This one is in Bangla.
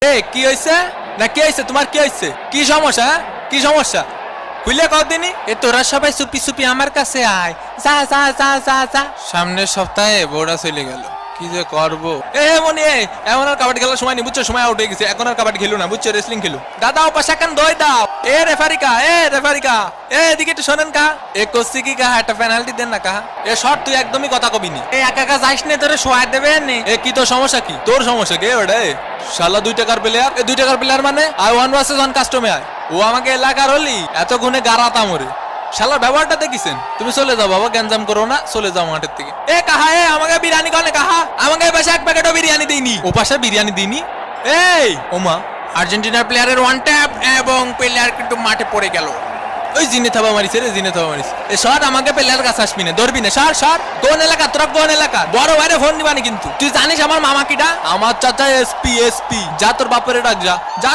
এ কি হইছে না কি হইছে তোমার কি হইছে কি সমস্যা কি সমস্যা খুলে কদিনই এ তোরা সবাই চুপি চুপি আমার কাছে আয় যা যা যা যা যা সামনের সপ্তাহে বউরা চলে গেল কি যে করবো এ মনি এমন আর কাবাডি খেলার সময় নেই বুঝছো সময় আউট হয়ে গেছে এখন আর কাবাডি খেলো না বুঝছো রেসলিং খেলো দাদা ও পাশা কান দই দাও এ রেফারিকা এদিকে একটু শোনেন কা এ কোসি কি কা একটা পেনাল্টি দেন না কা এ শট তুই একদমই কথা কবি নি এ একা একা যাইস নে তোরে শোয়া দেবে নে এ কি তোর সমস্যা কি তোর সমস্যা কি ওটা শালা 2 টাকার প্লেয়ার এ 2 টাকার প্লেয়ার মানে আই 1 ভার্সেস 1 কাস্টমে আয় ও আমাকে এলাকার হলি এত গুণে গারাতা মরে শালার ব্যবহারটা দেখিছেন তুমি চলে যাও বাবা গ্যাঞ্জাম করো না চলে যাও মাঠের থেকে এ কাহা আমাকে বিরিয়ানি কনে কাহা আমাকে পাশে এক প্যাকেটও বিরিয়ানি দেইনি ও পাশে বিরিয়ানি দিইনি এই ওমা আর্জেন্টিনার প্লেয়ারের ওয়ান ট্যাপ এবং প্লেয়ার কিন্তু মাঠে পড়ে গেল ওই জিনে থাবা মারিছে রে জিনে থাবা মারিছে এ সর আমাকে প্লেয়ার কাছে আসবি না ধরবি না সর কোন এলাকা তোরা কোন এলাকা বড় ভাইরে ফোন দিবানি কিন্তু তুই জানিস আমার মামা কিটা আমার চাচা এসপি যা তোর বাপরে ডাক যা